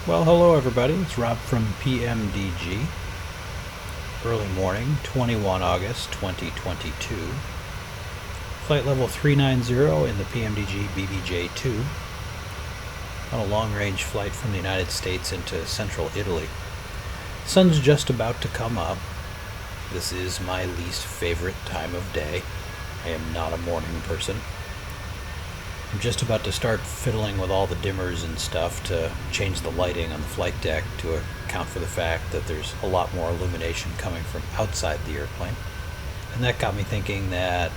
Well, hello everybody. It's Rob from PMDG. Early morning, 21 August 2022. Flight level 390 in the PMDG BBJ-2 on a long-range flight from the United States into central Italy. Sun's just about to come up. This is my least favorite time of day. I am not a morning person. I'm just about to start fiddling with all the dimmers and stuff to change the lighting on the flight deck to account for the fact that there's a lot more illumination coming from outside the airplane. And that got me thinking that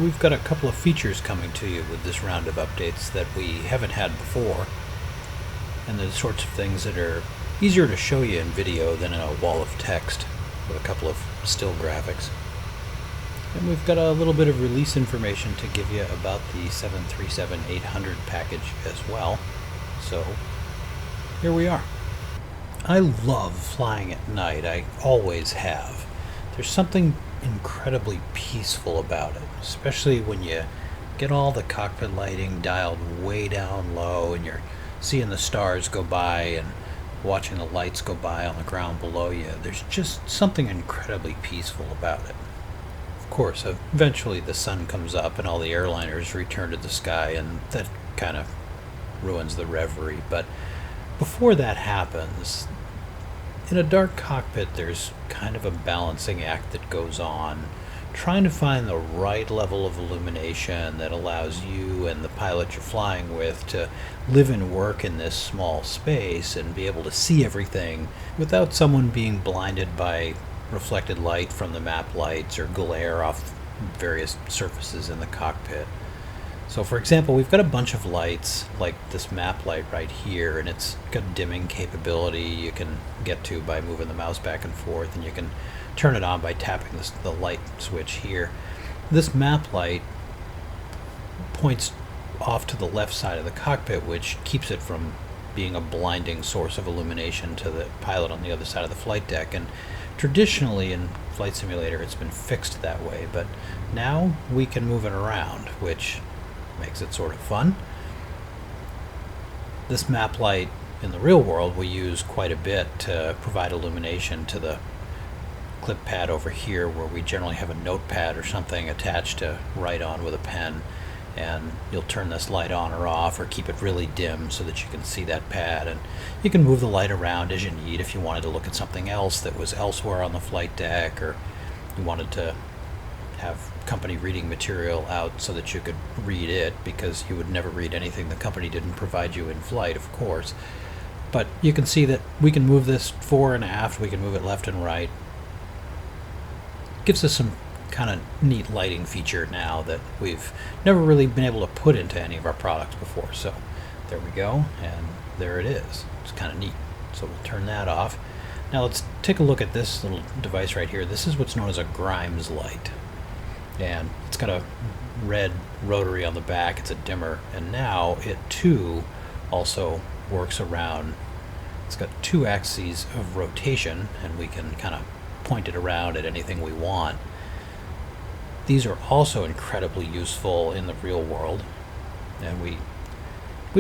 we've got a couple of features coming to you with this round of updates that we haven't had before. And the sorts of things that are easier to show you in video than in a wall of text with a couple of still graphics. And we've got a little bit of release information to give you about the 737-800 package as well. So, here we are. I love flying at night. I always have. There's something incredibly peaceful about it, especially when you get all the cockpit lighting dialed way down low and you're seeing the stars go by and watching the lights go by on the ground below you. There's just something incredibly peaceful about it. Of course, eventually the sun comes up and all the airliners return to the sky, and that kind of ruins the reverie. But before that happens, in a dark cockpit there's kind of a balancing act that goes on, trying to find the right level of illumination that allows you and the pilot you're flying with to live and work in this small space and be able to see everything without someone being blinded by reflected light from the map lights or glare off various surfaces in the cockpit. So for example, we've got a bunch of lights like this map light right here, and it's got dimming capability you can get to by moving the mouse back and forth, and you can turn it on by tapping the light switch here. This map light points off to the left side of the cockpit, which keeps it from being a blinding source of illumination to the pilot on the other side of the flight deck. And traditionally in Flight Simulator it's been fixed that way, but now we can move it around, which makes it sort of fun. This map light in the real world we use quite a bit to provide illumination to the clip pad over here, where we generally have a notepad or something attached to write on with a pen, and you'll turn this light on or off or keep it really dim so that you can see that pad, and you can move the light around as you need if you wanted to look at something else that was elsewhere on the flight deck, or you wanted to have company reading material out so that you could read it, because you would never read anything the company didn't provide you in flight, of course. But you can see that we can move this fore and aft, we can move it left and right. Gives us some kind of neat lighting feature now that we've never really been able to put into any of our products before. So there we go, and there it is. It's kind of neat. So we'll turn that off. Now let's take a look at this little device right here. This is what's known as a Grimes light, and it's got a red rotary on the back. It's a dimmer, and now it too also works around. It's got two axes of rotation, and we can kind of point it around at anything we want. These are also incredibly useful in the real world, and we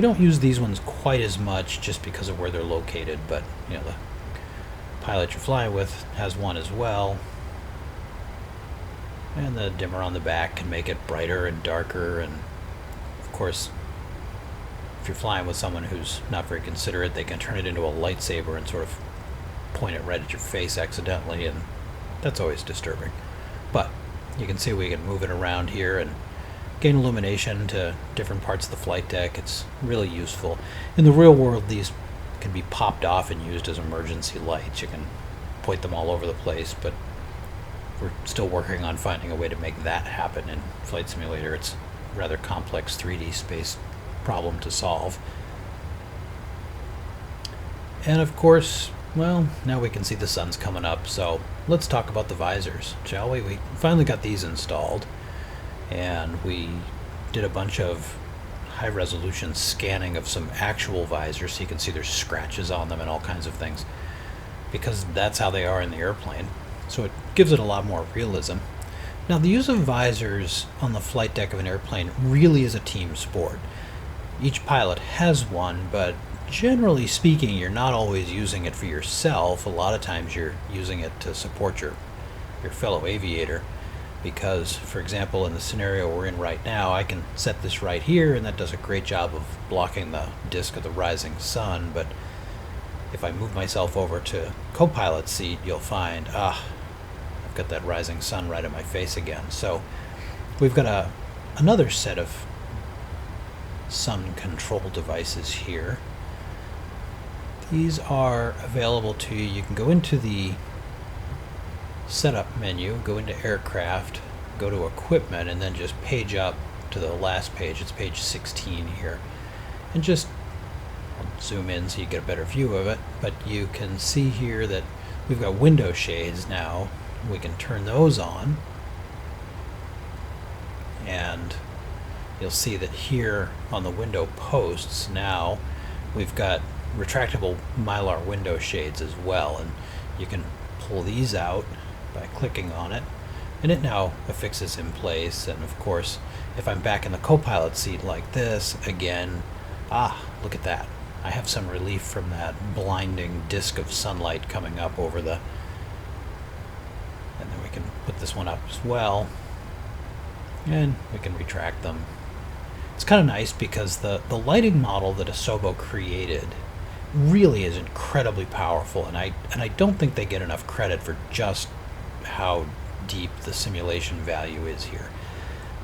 don't use these ones quite as much just because of where they're located, but you know, the pilot you're flying with has one as well, and the dimmer on the back can make it brighter and darker. And of course, if you're flying with someone who's not very considerate, they can turn it into a lightsaber and sort of point it right at your face accidentally, and that's always disturbing. But you can see we can move it around here and gain illumination to different parts of the flight deck. It's really useful. In the real world, these can be popped off and used as emergency lights. You can point them all over the place, but we're still working on finding a way to make that happen in Flight Simulator. It's a rather complex 3D space problem to solve. And of course, well, now we can see the sun's coming up, so let's talk about the visors, shall we? We finally got these installed, and we did a bunch of high-resolution scanning of some actual visors so you can see there's scratches on them and all kinds of things, because that's how they are in the airplane. So it gives it a lot more realism. Now, the use of visors on the flight deck of an airplane really is a team sport. Each pilot has one, but generally speaking, you're not always using it for yourself. A lot of times you're using it to support your fellow aviator, because, for example, in the scenario we're in right now, I can set this right here, and that does a great job of blocking the disk of the rising sun. But if I move myself over to co-pilot seat, you'll find, I've got that rising sun right in my face again. So we've got another set of sun control devices here. These are available to you. You can go into the setup menu, go into aircraft, go to equipment, and then just page up to the last page. It's page 16 here. And just zoom in so you get a better view of it. But you can see here that we've got window shades now. We can turn those on. And you'll see that here on the window posts now we've got retractable Mylar window shades as well. And you can pull these out by clicking on it, and it now affixes in place. And of course, if I'm back in the co-pilot seat like this again, look at that. I have some relief from that blinding disk of sunlight coming up over the, and then we can put this one up as well, and we can retract them. It's kind of nice because the lighting model that Asobo created really is incredibly powerful, and I don't think they get enough credit for just how deep the simulation value is here.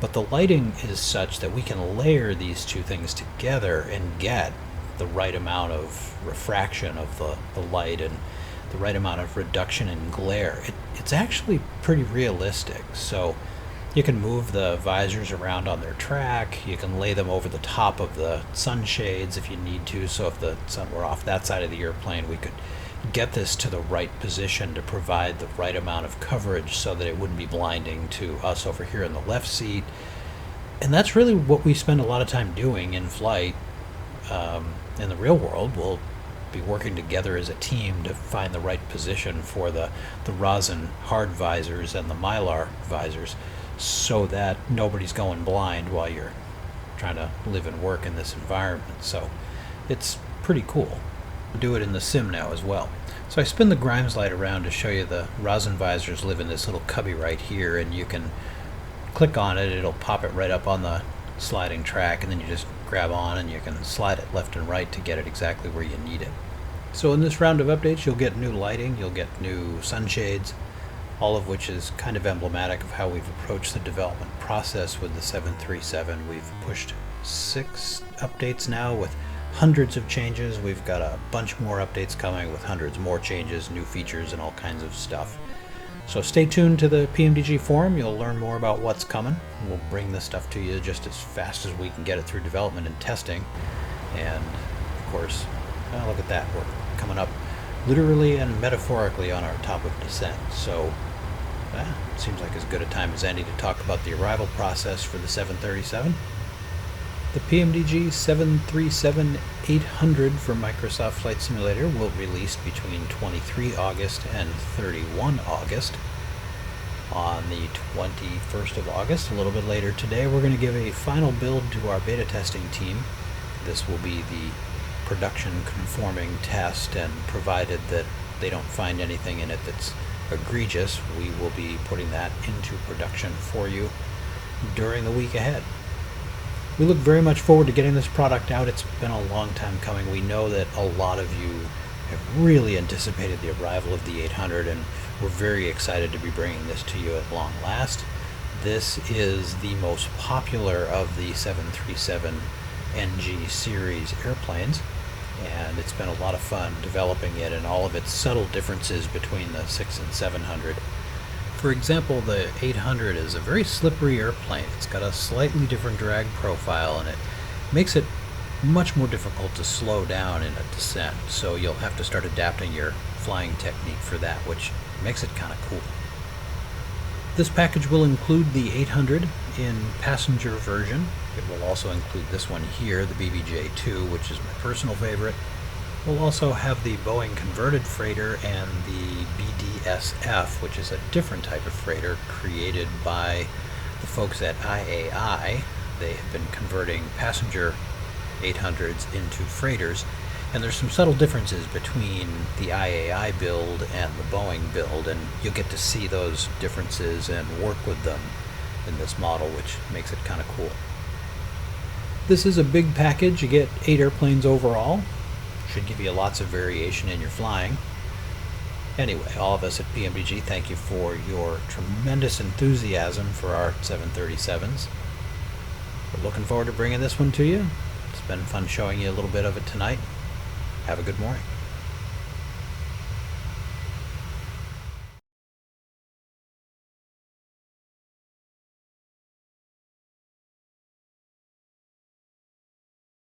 But the lighting is such that we can layer these two things together and get the right amount of refraction of the light and the right amount of reduction in glare. It's actually pretty realistic. So you can move the visors around on their track. You can lay them over the top of the sunshades if you need to. So if the sun were off that side of the airplane, we could get this to the right position to provide the right amount of coverage so that it wouldn't be blinding to us over here in the left seat. And that's really what we spend a lot of time doing in flight. In the real world, we'll be working together as a team to find the right position for the rosin hard visors and the Mylar visors, so that nobody's going blind while you're trying to live and work in this environment. So it's pretty cool. Do it in the sim now as well. So I spin the Grimes light around to show you the rosin visors live in this little cubby right here, and you can click on it, it'll pop it right up on the sliding track, and then you just grab on and you can slide it left and right to get it exactly where you need it. So in this round of updates, you'll get new lighting, you'll get new sunshades, all of which is kind of emblematic of how we've approached the development process with the 737. We've pushed 6 updates now with hundreds of changes. We've got a bunch more updates coming with hundreds more changes, new features, and all kinds of stuff. So stay tuned to the PMDG forum. You'll learn more about what's coming. We'll bring this stuff to you just as fast as we can get it through development and testing. And of course, look at that. We're coming up literally and metaphorically on our top of descent. So seems like as good a time as any to talk about the arrival process for the 737. The PMDG 737-800 for Microsoft Flight Simulator will release between 23 August and 31 August. On the 21st of August, a little bit later today, we're going to give a final build to our beta testing team. This will be the production conforming test, and provided that they don't find anything in it that's egregious, we will be putting that into production for you during the week ahead. We look very much forward to getting this product out. It's been a long time coming. We know that a lot of you have really anticipated the arrival of the 800, and we're very excited to be bringing this to you at long last. This is the most popular of the 737 NG series airplanes, and it's been a lot of fun developing it and all of its subtle differences between the 6 and 700. For example, the 800 is a very slippery airplane. It's got a slightly different drag profile, and it makes it much more difficult to slow down in a descent. So you'll have to start adapting your flying technique for that, which makes it kind of cool. This package will include the 800 in passenger version. It will also include this one here, the BBJ-2, which is my personal favorite. We'll also have the Boeing converted freighter and the BDSF, which is a different type of freighter created by the folks at IAI. They have been converting passenger 800s into freighters, And there's some subtle differences between the IAI build and the Boeing build, and you'll get to see those differences and work with them in this model, which makes it kind of cool. This is a big package. You get 8 airplanes overall. Should give you lots of variation in your flying. Anyway, all of us at PMDG thank you for your tremendous enthusiasm for our 737s. We're looking forward to bringing this one to you. It's been fun showing you a little bit of it tonight. Have a good morning.